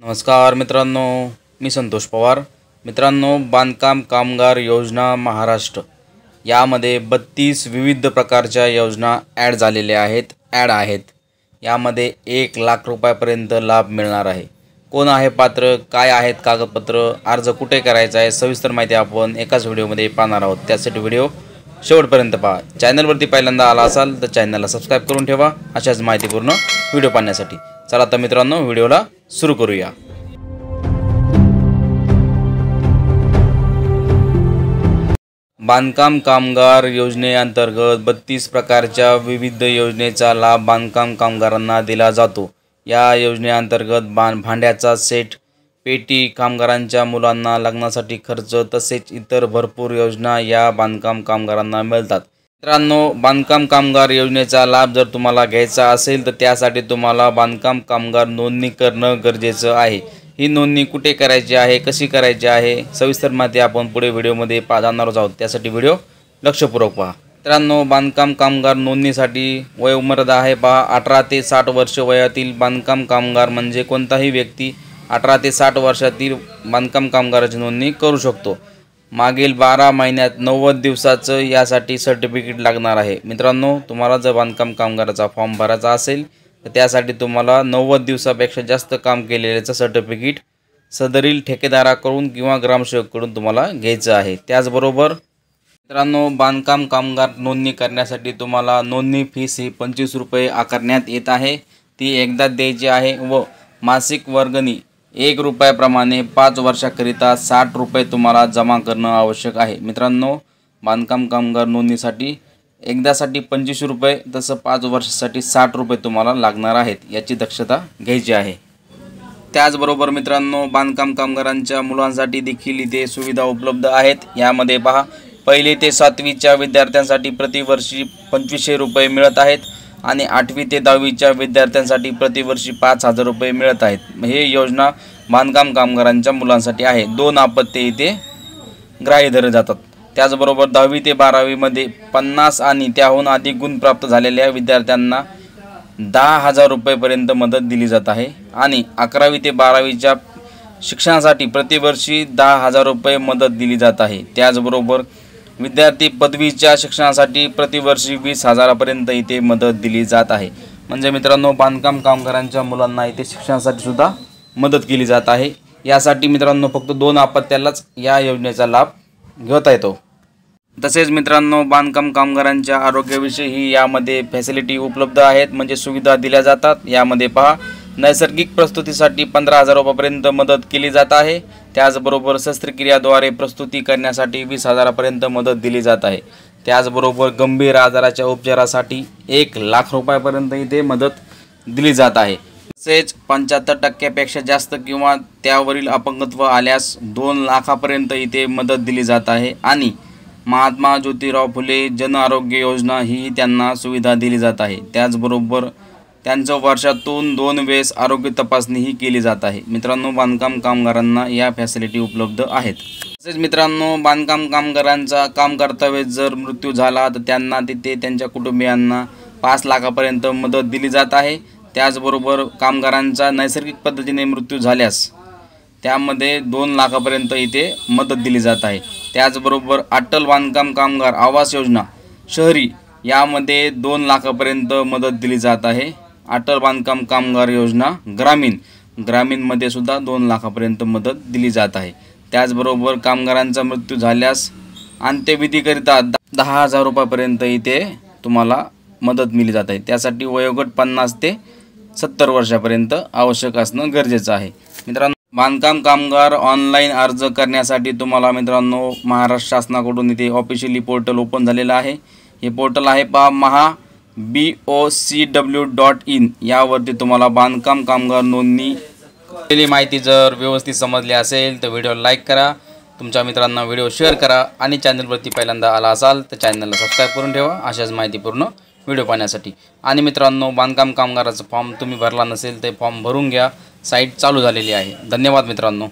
नमस्कार मित्रांनो, मी संतोष पवार। मित्रांनो, बांधकाम कामगार योजना महाराष्ट्र यामध्ये 32 विविध प्रकारच्या योजना ॲड झालेल्या आहेत। यामध्ये 1 लाख रुपयापर्यंत लाभ मिळणार आहे। कोण आहे पात्र, काय आहेत कागदपत्र, अर्ज कुठे करायचा आहे, सविस्तर माहिती आपण एकाच व्हिडिओमध्ये पाहणार आहोत। त्यासाठी व्हिडिओ शेवटपर्यंत पहा। चॅनलवरती पहिल्यांदा आला असाल तर चॅनलला सबस्क्राइब करून ठेवा अशाच माहितीपूर्ण व्हिडिओ पाहण्यासाठी। चला तर मित्रांनो, व्हिडिओला सुरू करूया। बांधकाम कामगार योजनेअंतर्गत 32 प्रकारच्या विविध योजनेचा लाभ बांधकाम कामगारांना दिला जातो। या योजनेअंतर्गत भांड्याचा सेट, पेटी, कामगारांच्या मुलांना लग्नासाठी खर्च तसेच इतर भरपूर योजना या बांधकाम कामगारांना मिळतात। मित्रांनो, बांधकाम कामगार योजनेचा लाभ जर तुम्हाला घ्यायचा असेल तर त्यासाठी तुम्हाला बांधकाम कामगार नोंदणी करणं गरजेचं आहे। ही नोंदणी कुठे करायची आहे, कशी करायची आहे, सविस्तर माहिती आपण पुढे व्हिडिओमध्ये जाणणार आहोत। त्यासाठी व्हिडिओ लक्षपूर्वक पहा। मित्रांनो, बांधकाम कामगार नोंदणीसाठी वयोमर्यादा आहे पहा। 18 ते 60 वर्ष वयातील बांधकाम कामगार म्हणजे कोणताही व्यक्ती 18 ते 60 वर्षातील बांधकाम कामगाराची नोंदणी करू शकतो। मागील 12 महिन्यात 90 दिवसाचं यासाठी सर्टिफिकेट लागणार आहे। मित्रांनो, तुम्हाला जर बांधकाम कामगाराचा फॉर्म भरायचा असेल तर त्यासाठी तुम्हाला 90 दिवसापेक्षा जास्त काम केलेल्याचं सर्टिफिकेट सदरील ठेकेदाराकडून किंवा ग्रामसेवकाकडून तुम्हाला घ्यायचं आहे। त्याचबरोबर मित्रांनो, बांधकाम कामगार नोंदणी करण्यासाठी तुम्हाला नोंदणी फीस ही 25 रुपये आकारण्यात येत आहे। ती एकदा द्यायची आहे व मासिक वर्गणी 1 रुपयाप्रमाणे 5 वर्षाकरिता 60 रुपये तुम्हाला जमा करणं आवश्यक आहे। मित्रांनो, बांधकाम कामगार नोंदणीसाठी एकदासाठी 25 रुपये, तसं 5 वर्षासाठी 60 रुपये तुम्हाला लागणार आहेत, याची दक्षता घ्यायची आहे। त्याचबरोबर मित्रांनो, बांधकाम कामगारांच्या मुलांसाठी देखील इथे सुविधा उपलब्ध आहेत। यामध्ये पहा, 1ली ते 7वीच्या विद्यार्थ्यांसाठी प्रतिवर्षी 2500 रुपये मिळत आहेत आणि 8वी ते 10वीच्या विद्यार्थ्यांसाठी प्रतिवर्षी 5000 रुपये मिळत आहेत। हे योजना बांधकाम कामगारांच्या मुलांसाठी आहे। 2 अपत्ये इथे ग्राह्य धरले जातात। त्याचबरोबर 10वी ते 12वीमध्ये 50 आणि त्याहून अधिक गुण प्राप्त झालेल्या विद्यार्थ्यांना 10,000 रुपयेपर्यंत मदत दिली जात आहे आणि 11वी ते 12वीच्या शिक्षणासाठी प्रतिवर्षी 10,000 रुपये मदत दिली जात आहे। त्याचबरोबर विद्यार्थी पदवीच्या शिक्षणासाठी प्रतिवर्षी 20,000पर्यंत इथे मदत दिली जात आहे। म्हणजे मित्रांनो, बांधकाम कामगारांच्या मुलांना इथे शिक्षणासाठी सुद्धा मदत केली जात आहे। यासाठी मित्रांनो, फक्त 2 अपत्यालाच या योजनेचा लाभ घेता येतो। तसेच मित्रांनो, बांधकाम कामगारांच्या आरोग्याविषयी यामध्ये फॅसिलिटी उपलब्ध आहेत, म्हणजे सुविधा दिल्या जातात। यामध्ये पहा, नैसर्गिक प्रस्तुतीसाठी 15,000 रुपयापर्यंत मदत केली जात आहे। त्याचबरोबर शस्त्रक्रियाद्वारे प्रस्तुती करण्यासाठी 20,000पर्यंत मदत दिली जात आहे। त्याचबरोबर गंभीर आजाराच्या उपचारासाठी 1 लाख रुपयापर्यंत इथे मदत दिली जात आहे। तसेच 75% जास्त किंवा त्यावरील अपंगत्व आल्यास 2 लाखापर्यंत इथे मदत दिली जात आहे आणि महात्मा ज्योतिराव फुले जन आरोग्य योजना ही त्यांना सुविधा दिली जात आहे। त्याचबरोबर त्यांचं वर्षातून 2 वेळेस आरोग्य तपासणीही केली जात आहे। मित्रांनो, बांधकाम कामगारांना या फॅसिलिटी उपलब्ध आहेत। तसेच मित्रांनो, बांधकाम कामगारांचा काम कर्तव्यात जर मृत्यू झाला तर त्यांना तिथे त्यांच्या कुटुंबियांना 5 लाखापर्यंत मदत दिली जात आहे। त्याचबरोबर कामगारांचा नैसर्गिक पद्धतीने मृत्यू झाल्यास त्यामध्ये 2 लाखापर्यंत इथे मदत दिली जात आहे। त्याचबरोबर अटल बांधकाम कामगार आवास योजना शहरी यामध्ये 2 लाखापर्यंत मदत दिली जात आहे। अटल बांधकाम कामगार योजना ग्रामीणमध्ये सुद्धा 2 लाखापर्यंत मदत दिली जात आहे। त्याचबरोबर कामगारांचा मृत्यू झाल्यास अंत्यविधीकरिता 10,000 रुपयापर्यंत इथे तुम्हाला मदत मिळली जात आहे। त्यासाठी वयोगट 50 ते 70 वर्षापर्यंत आवश्यक असणं गरजेचं आहे। मित्रांनो, बांधकाम कामगार ऑनलाईन अर्ज करण्यासाठी तुम्हाला मित्रांनो, महाराष्ट्र शासनाकडून इथे ऑफिशियली पोर्टल ओपन झालेलं आहे। हे पोर्टल आहे पहा, BOCW.in। यावरती तुम्हाला बांधकाम कामगार नोंदणी केलेली माहिती जर व्यवस्थित समजली असेल तर व्हिडिओ लाईक करा, तुमच्या मित्रांना व्हिडिओ शेअर करा आणि चॅनलवरती पहिल्यांदा आला असाल तर चॅनलला सबस्क्राइब करून ठेवा अशाच माहितीपूर्ण व्हिडिओ पाहण्यासाठी। आणि मित्रांनो, बांधकाम कामगाराचा फॉर्म तुम्ही भरला नसेल तर फॉर्म भरून घ्या, साईट चालू झालेली आहे। धन्यवाद मित्रांनो।